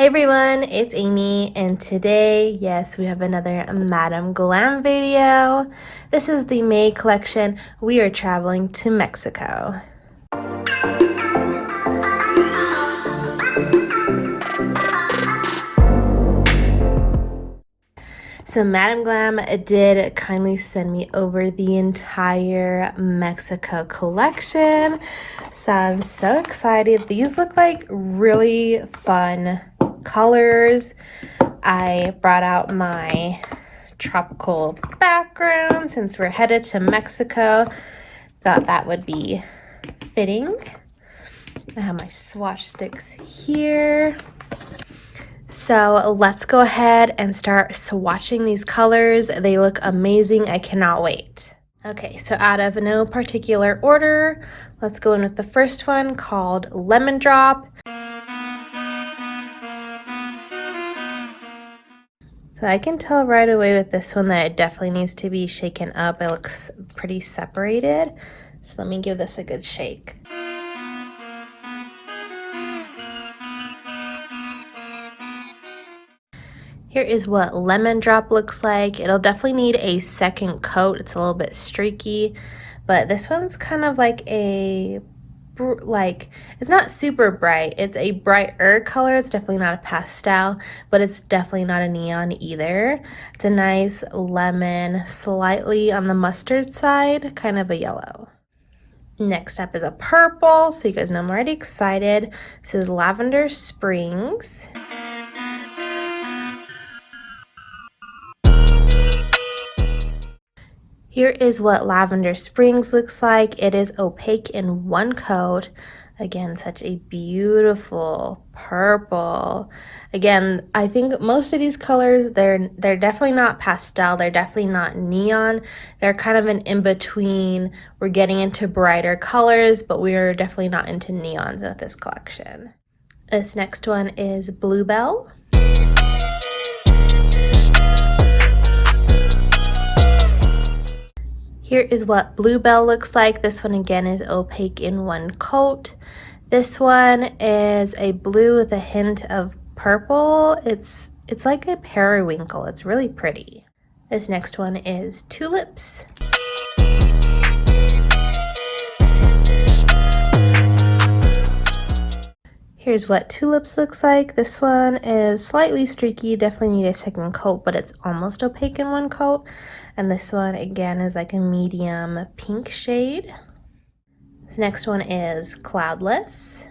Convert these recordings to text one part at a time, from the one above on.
Hey everyone, it's Amy, and today, yes, we have another Madam Glam video. This is the May collection. We are traveling to Mexico. So Madam Glam did kindly send me over the entire Mexico collection. So I'm so excited. These look like really fun colors. I brought out my tropical background since we're headed to Mexico. Thought that would be fitting. I have my swatch sticks here. So let's go ahead and start swatching these colors. They look amazing. I cannot wait. Okay, so out of no particular order, let's go in with the first one called Lemon Drop. So I can tell right away with this one that it definitely needs to be shaken up. It looks pretty separated. So let me give this a good shake. Here is what Lemon Drop looks like. It'll definitely need a second coat. It's a little bit streaky, but this one's kind of like it's not super bright. It's a brighter color. It's definitely not a pastel, but it's definitely not a neon either. It's a nice lemon, slightly on the mustard side, kind of a yellow. Next up is a purple, so you guys know I'm already excited. This is Lavender Springs. Here is what Lavender Springs looks like. It is opaque in one coat. Again, such a beautiful purple. Again, I think most of these colors, they're definitely not pastel. They're definitely not neon. They're kind of an in-between. We're getting into brighter colors, but we are definitely not into neons with this collection. This next one is Bluebell. Here is what Bluebell looks like. This one again is opaque in one coat. This one is a blue with a hint of purple. It's like a periwinkle. It's really pretty. This next one is Tulips. Here's what Tulips looks like. This one is slightly streaky, definitely need a second coat, but it's almost opaque in one coat. And this one again is like a medium pink shade. This next one is Cloudless.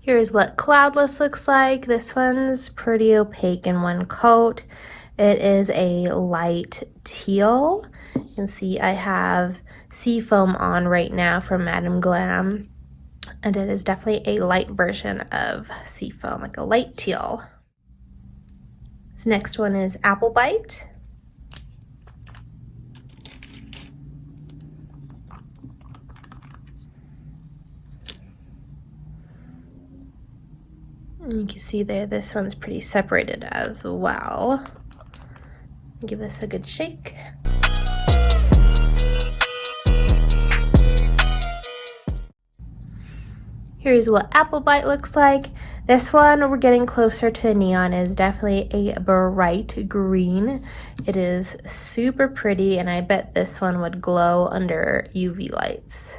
Here's what Cloudless looks like. This one's pretty opaque in one coat. It is a light teal. You can see I have Seafoam on right now from Madam Glam. And it is definitely a light version of Seafoam, like a light teal. This next one is Apple Bite. And you can see there, this one's pretty separated as well. Give this a good shake. Here's what Apple Bite looks like. This one, we're getting closer to neon, is definitely a bright green. It is super pretty, and I bet this one would glow under UV lights.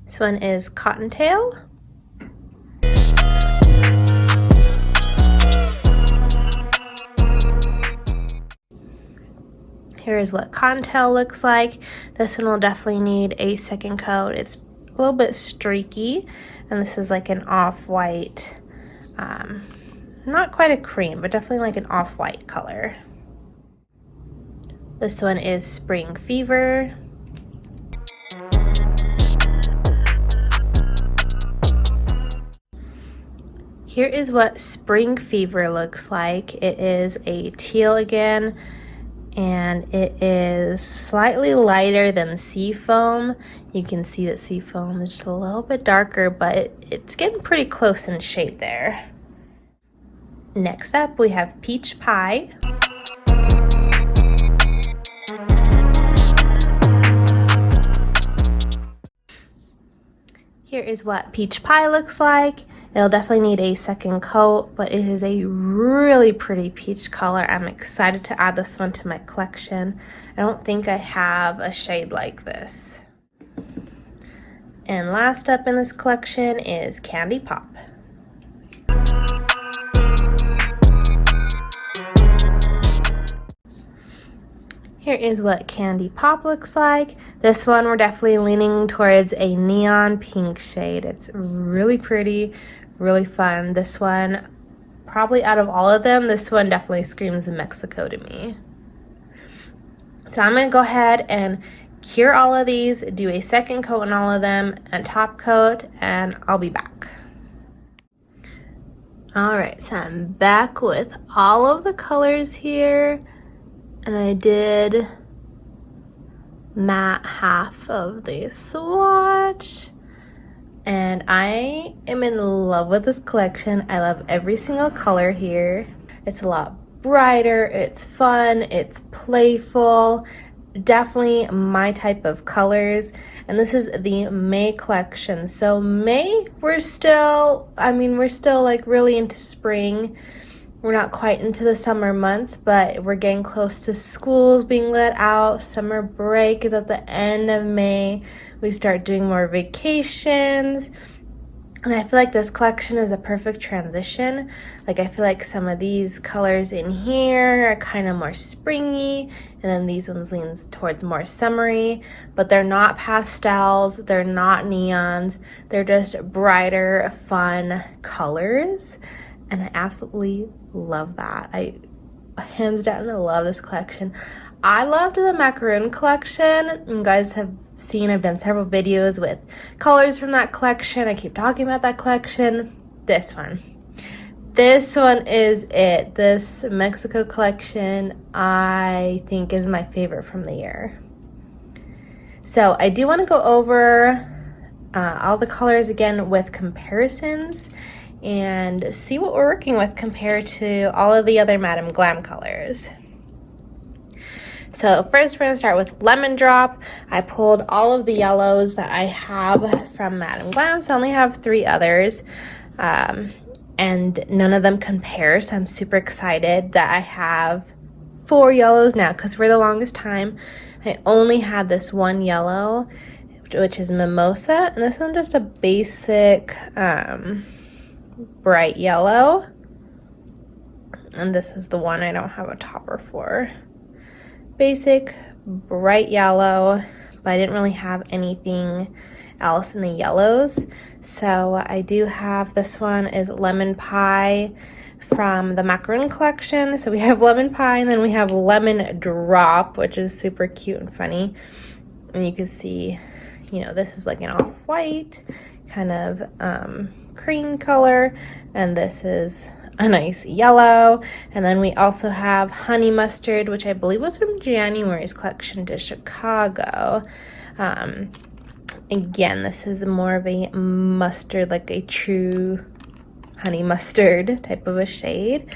This one is Cottontail. Here's what Cottontail looks like. This one will definitely need a second coat. It's a little bit streaky, and this is like an off-white, not quite a cream, but definitely like an off-white color. This one is Spring Fever. Here is what Spring Fever looks like. It is a teal again, and it is slightly lighter than Seafoam. You can see that Seafoam is just a little bit darker, but it's getting pretty close in shade there. Next up, we have Peach Pie. is what peach pie looks like. It'll definitely need a second coat, but it is a really pretty peach color. I'm excited to add this one to my collection. I don't think I have a shade like this. And last up in this collection is Candy Pop. Here is what Candy Pop looks like. This one we're definitely leaning towards a neon pink shade. It's really pretty, really fun. This one, probably out of all of them, this one definitely screams Mexico to me. So I'm gonna go ahead and cure all of these, do a second coat on all of them, and top coat, and I'll be back. Alright, so I'm back with all of the colors here. And I did matte half of the swatch. And I am in love with this collection. I love every single color here. It's a lot brighter, it's fun, it's playful. Definitely my type of colors. And this is the May collection. So May, we're still like really into spring. We're not quite into the summer months, but we're getting close to schools being let out. Summer break is at the end of May. We start doing more vacations. And I feel like this collection is a perfect transition. Like I feel like some of these colors in here are kind of more springy, and then these ones lean towards more summery, but they're not pastels, they're not neons, they're just brighter, fun colors. And I absolutely love that. I hands down love this collection. I loved the macaroon collection. You guys have seen I've done several videos with colors from that collection. I keep talking about that collection. This one is it. This Mexico collection I think is my favorite from the year. So I do want to go over all the colors again with comparisons and see what we're working with compared to all of the other Madam Glam colors. So first we're going to start with Lemon Drop. I pulled all of the yellows that I have from Madam Glam, so I only have 3 others, and none of them compare, so I'm super excited that I have 4 yellows now, because for the longest time I only had this one yellow, which is Mimosa, and this one's just a basic bright yellow, and this is the one I don't have a topper for. Basic bright yellow, but I didn't really have anything else in the yellows. So I do have, this one is Lemon Pie from the macaroon collection. So we have Lemon Pie, and then we have Lemon Drop, which is super cute and funny. And you can see, you know, this is like an off-white kind of cream color, and this is a nice yellow. And then we also have Honey Mustard, which I believe was from January's collection to Chicago. Again, this is more of a mustard, like a true honey mustard type of a shade.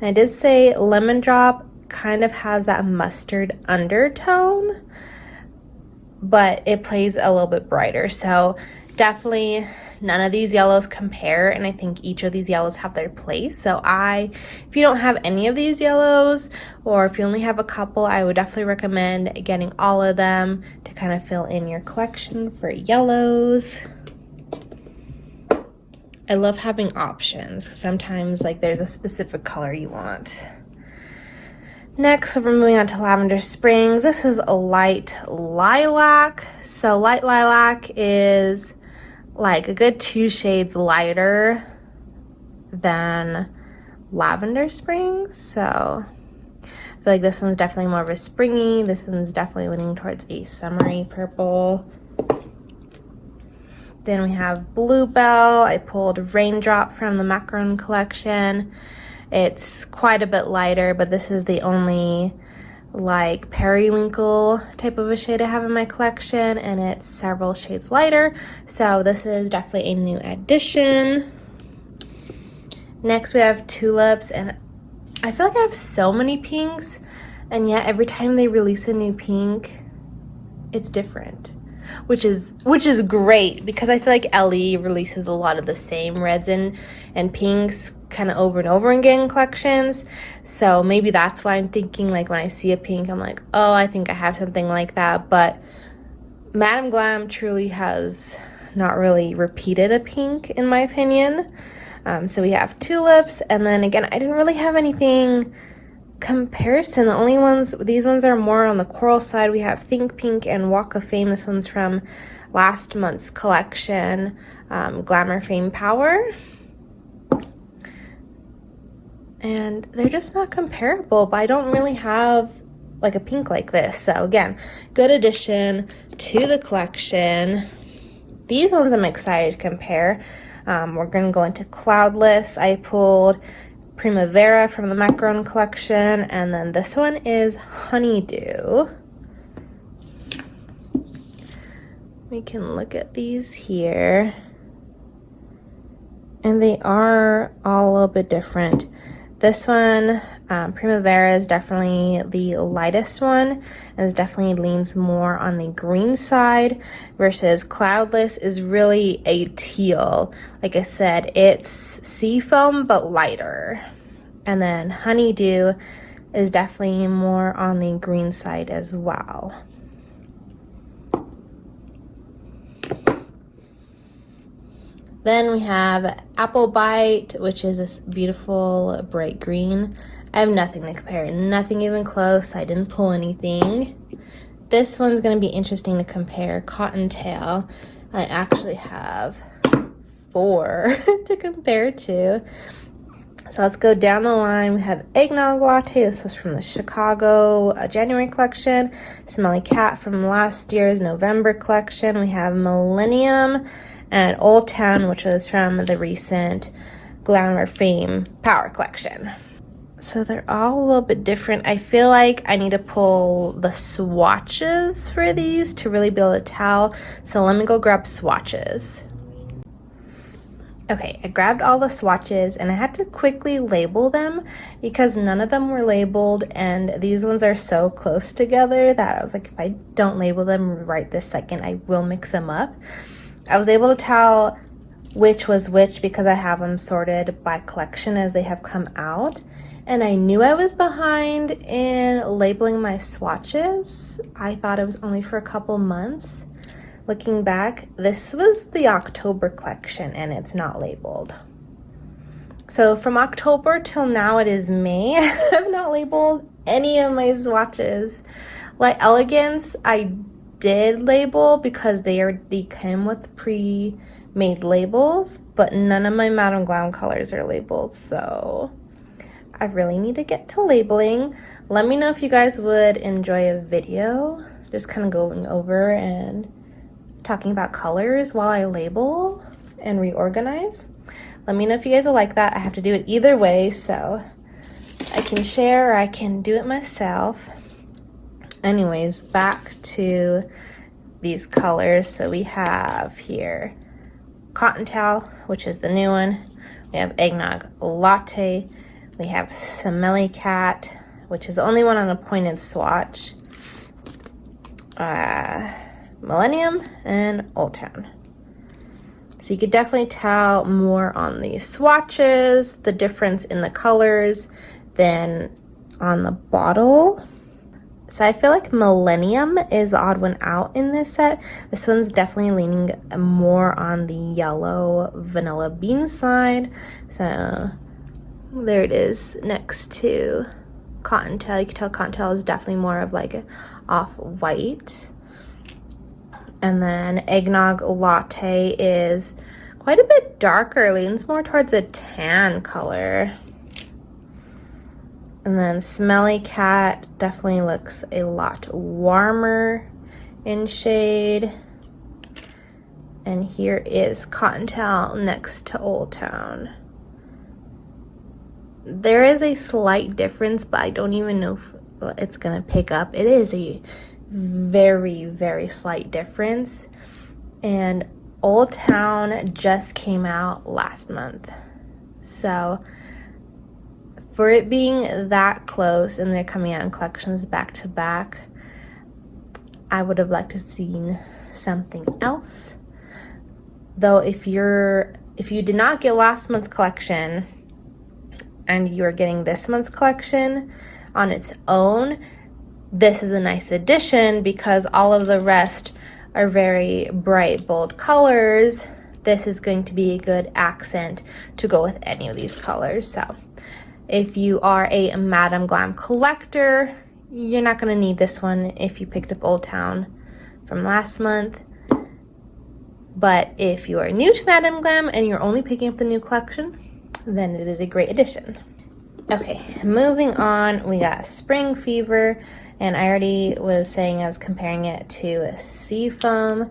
And I did say Lemon Drop kind of has that mustard undertone, but it plays a little bit brighter. So definitely none of these yellows compare, and I think each of these yellows have their place. So if you don't have any of these yellows, or if you only have a couple, I would definitely recommend getting all of them to kind of fill in your collection for yellows. I love having options. Sometimes like there's a specific color you want. Next, we're moving on to Lavender Springs. This is a light lilac. So light lilac is like a good 2 shades lighter than Lavender Springs. So I feel like this one's definitely more of a springy. This one's definitely leaning towards a summery purple. Then we have Bluebell. I pulled Raindrop from the macaroon collection. It's quite a bit lighter, but this is the only like periwinkle type of a shade I have in my collection, and it's several shades lighter, so this is definitely a new addition. Next we have Tulips, and I feel like I have so many pinks, and yet every time they release a new pink, it's different. which is great because I feel like Ellie releases a lot of the same reds and pinks kind of over and over again in collections. So maybe that's why I'm thinking, like, when I see a pink, I'm like, oh, I think I have something like that. But Madam Glam truly has not really repeated a pink, in my opinion. So we have tulips, and then again, I didn't really have anything comparison. The only ones, these ones are more on the coral side. We have Think Pink and Walk of Fame. This one's from last month's collection, Glamour Fame Power. And they're just not comparable, but I don't really have like a pink like this. So again, good addition to the collection. These ones I'm excited to compare. We're gonna go into Cloudless. I pulled Primavera from the Macaron collection, and then this one is Honeydew. We can look at these here, and they are all a little bit different. This one, Primavera, is definitely the lightest one, and definitely leans more on the green side, versus Cloudless is really a teal. Like I said, it's seafoam but lighter. And then Honeydew is definitely more on the green side as well. Then we have Apple Bite, which is this beautiful bright green. I have nothing to compare, nothing even close. I didn't pull anything. This one's gonna be interesting to compare. Cottontail. I actually have 4 to compare to. So let's go down the line. We have Eggnog Latte. This was from the Chicago January collection. Smelly Cat from last year's November collection. We have Millennium and Old Town, which was from the recent Glamour Fame Power collection. So they're all a little bit different. I feel like I need to pull the swatches for these to really be able to tell. So let me go grab swatches. Okay, I grabbed all the swatches and I had to quickly label them because none of them were labeled, and these ones are so close together that I was like, if I don't label them right this second, I will mix them up. I was able to tell which was which because I have them sorted by collection as they have come out. And I knew I was behind in labeling my swatches. I thought it was only for a couple months. Looking back, this was the October collection and it's not labeled. So from October till now it is May. I've not labeled any of my swatches. Like Elegance, I did label because they came with pre-made labels, but none of my Madam Glam colors are labeled, so I really need to get to labeling. Let me know if you guys would enjoy a video just kind of going over and talking about colors while I label and reorganize. Let me know if you guys will like that. I have to do it either way, so I can share or I can do it myself. Anyways, back to these colors. So we have here Cottontail, which is the new one. We have Eggnog Latte. We have Smelly Cat, which is the only one on a pointed swatch. Millennium and Old Town. So you could definitely tell more on the swatches, the difference in the colors than on the bottle. So I feel like Millennium is the odd one out in this set. This one's definitely leaning more on the yellow vanilla bean side. So there it is next to Cottontail. You can tell Cottontail is definitely more of like an off-white. And then Eggnog Latte is quite a bit darker, leans more towards a tan color. And then Smelly Cat definitely looks a lot warmer in shade. And here is Cottontail next to Old Town. There is a slight difference, but I don't even know if it's gonna pick up. It is a very, very slight difference. And Old Town just came out last month. So for it being that close and they're coming out in collections back to back, I would have liked to have seen something else. Though if you did not get last month's collection and you're getting this month's collection on its own, this is a nice addition because all of the rest are very bright, bold colors. This is going to be a good accent to go with any of these colors. So if you are a Madam Glam collector, you're not going to need this one if you picked up Old Town from last month. But if you are new to Madam Glam and you're only picking up the new collection, then it is a great addition. Okay, moving on, we got Spring Fever, and I already was saying I was comparing it to Seafoam.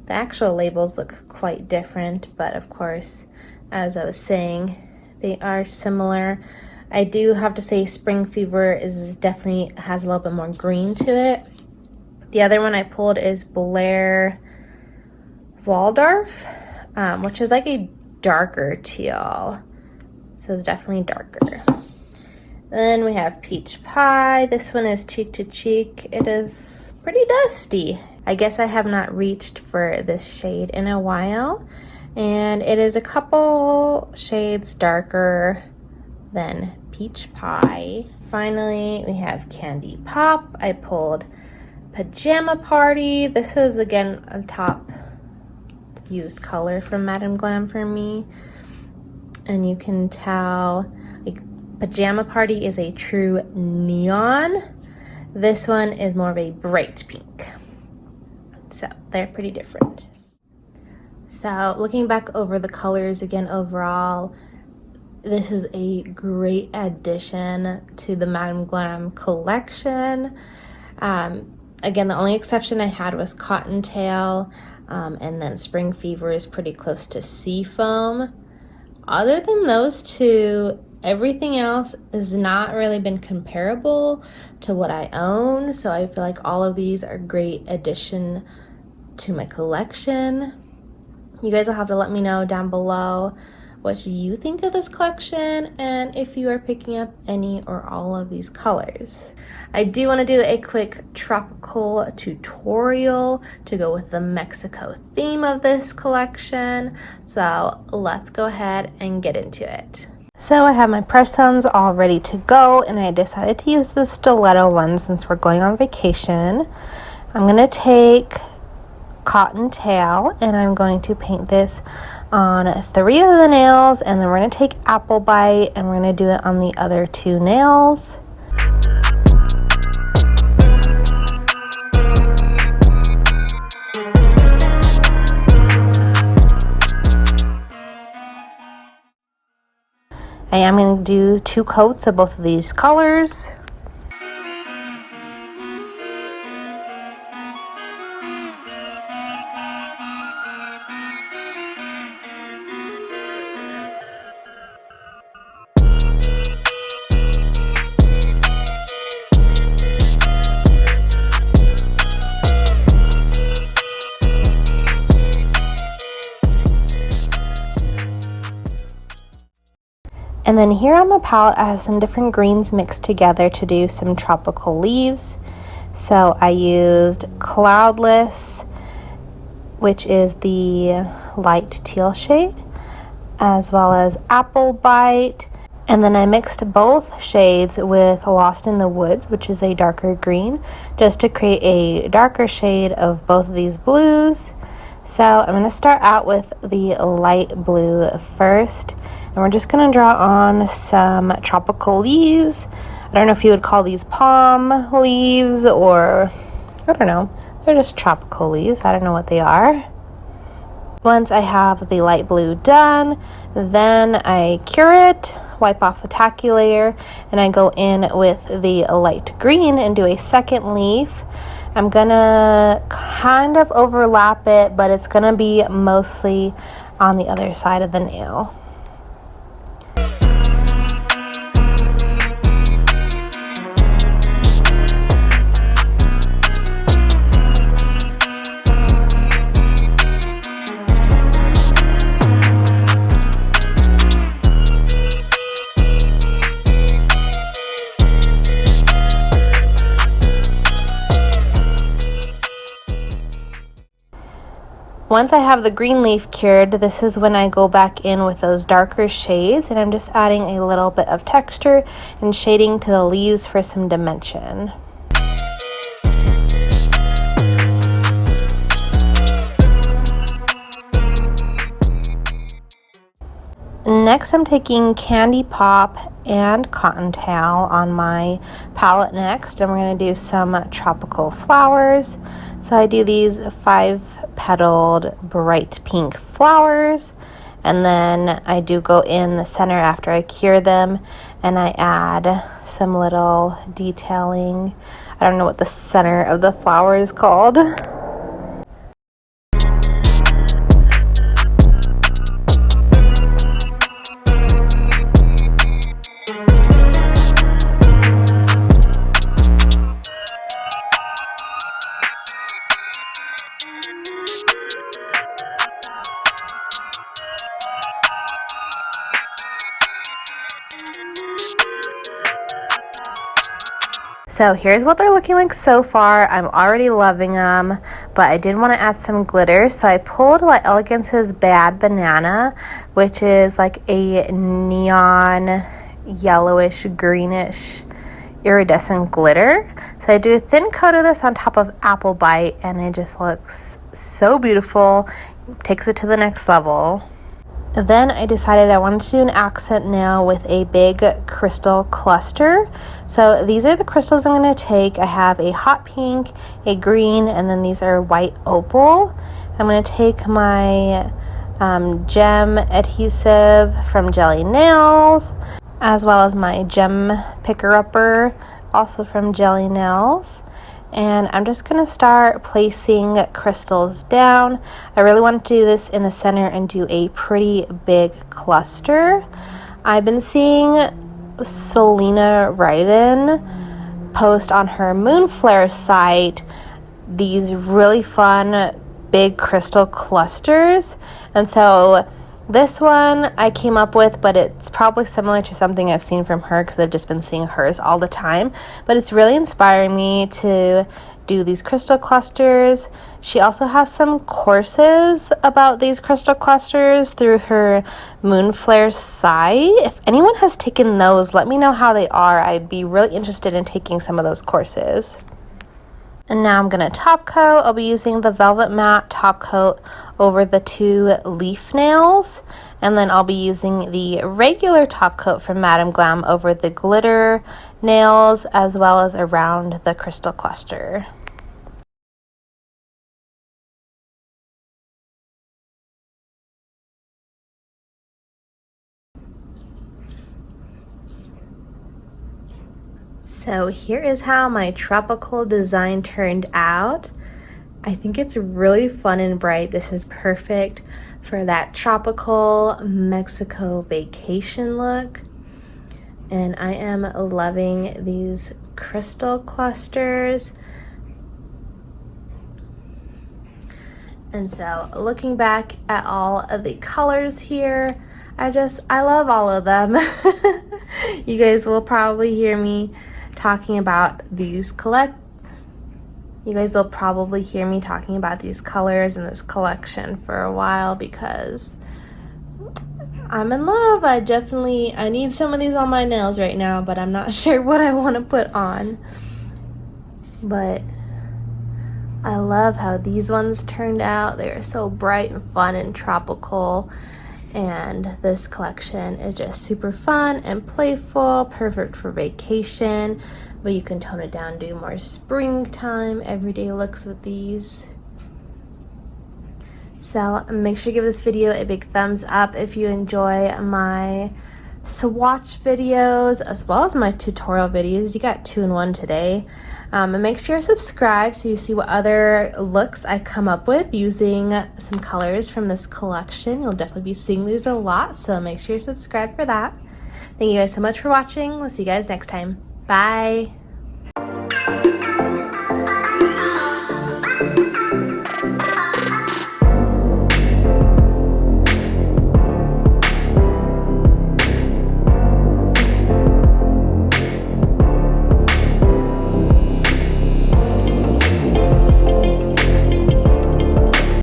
The actual labels look quite different, but of course, as I was saying, they are similar. I do have to say Spring Fever is definitely has a little bit more green to it. The other one I pulled is Blair Waldorf, which is like a darker teal. So it's definitely darker. Then we have Peach Pie. This one is Cheek to Cheek. It is pretty dusty. I guess I have not reached for this shade in a while. And it is a couple shades darker than Peach Pie. Finally, we have Candy Pop. I pulled Pajama Party. This is, again, a top used color from Madam Glam for me. And you can tell, like, Pajama Party is a true neon. This one is more of a bright pink. So they're pretty different. So looking back over the colors again, overall, this is a great addition to the Madam Glam collection. Again, the only exception I had was Cottontail, and then Spring Fever is pretty close to Seafoam. Other than those two, everything else has not really been comparable to what I own, so I feel like all of these are great addition to my collection. You guys will have to let me know down below what you think of this collection and if you are picking up any or all of these colors. I do want to do a quick tropical tutorial to go with the Mexico theme of this collection, so let's go ahead and get into it. So I have my press-ons all ready to go, and I decided to use the stiletto one since we're going on vacation. I'm going to take Cottontail and I'm going to paint this on 3 of the nails, and then we're going to take Apple Bite and we're going to do it on the other 2 nails. I am going to do 2 coats of both of these colors. And then here on my palette, I have some different greens mixed together to do some tropical leaves. So I used Cloudless, which is the light teal shade, as well as Apple Bite. And then I mixed both shades with Lost in the Woods, which is a darker green, just to create a darker shade of both of these blues. So I'm going to start out with the light blue first. And we're just going to draw on some tropical leaves. I don't know if you would call these palm leaves or, I don't know. They're just tropical leaves. I don't know what they are. Once I have the light blue done, then I cure it, wipe off the tacky layer, and I go in with the light green and do a second leaf. I'm going to kind of overlap it, but it's going to be mostly on the other side of the nail. Once I have the green leaf cured, this is when I go back in with those darker shades, and I'm just adding a little bit of texture and shading to the leaves for some dimension. Next, I'm taking Candy Pop and Cottontail on my palette next, and we're going to do some tropical flowers. So I do these 5-petaled bright pink flowers, and then I do go in the center after I cure them, and I add some little detailing. I don't know what the center of the flower is called. So here's what they're looking like so far. I'm already loving them, but I did want to add some glitter, so I pulled La Elegance's Bad Banana, which is like a neon yellowish greenish iridescent glitter. So I do a thin coat of this on top of Apple Bite, and it just looks so beautiful. Takes it to the next level. Then I decided I wanted to do an accent now with a big crystal cluster. So these are the crystals I'm going to take. I have a hot pink, a green, and then these are white opal. I'm going to take my gem adhesive from Jelly Nails, as well as my gem picker-upper, also from Jelly Nails. And I'm just going to start placing crystals down. I really want to do this in the center and do a pretty big cluster. I've been seeing Selena Ryden post on her Moonflare site these really fun big crystal clusters. And so this one I came up with, but it's probably similar to something I've seen from her because I've just been seeing hers all the time. But it's really inspiring me to do these crystal clusters. She also has some courses about these crystal clusters through her Moonflare site. If anyone has taken those, let me know how they are. I'd be really interested in taking some of those courses. And now I'm going to top coat. I'll be using the Velvet Matte top coat over the 2 leaf nails. And then I'll be using the regular top coat from Madam Glam over the glitter nails, as well as around the crystal cluster. So here is how my tropical design turned out. I think it's really fun and bright. This is perfect for that tropical Mexico vacation look. And I am loving these crystal clusters. And so looking back at all of the colors here, I love all of them. You guys will probably hear me talking about these colors in this collection for a while because I'm in love. I need some of these on my nails right now, but I'm not sure what I want to put on. But I love how these ones turned out. They are so bright and fun and tropical. And this collection is just super fun and playful, perfect for vacation, but you can tone it down, do more springtime, everyday looks with these. So make sure to give this video a big thumbs up if you enjoy my swatch videos as well as my tutorial videos. You got 2 in 1 today. And make sure you're subscribed so you see what other looks I come up with using some colors from this collection. You'll definitely be seeing these a lot, so make sure you're subscribed for that. Thank you guys so much for watching. We'll see you guys next time. Bye!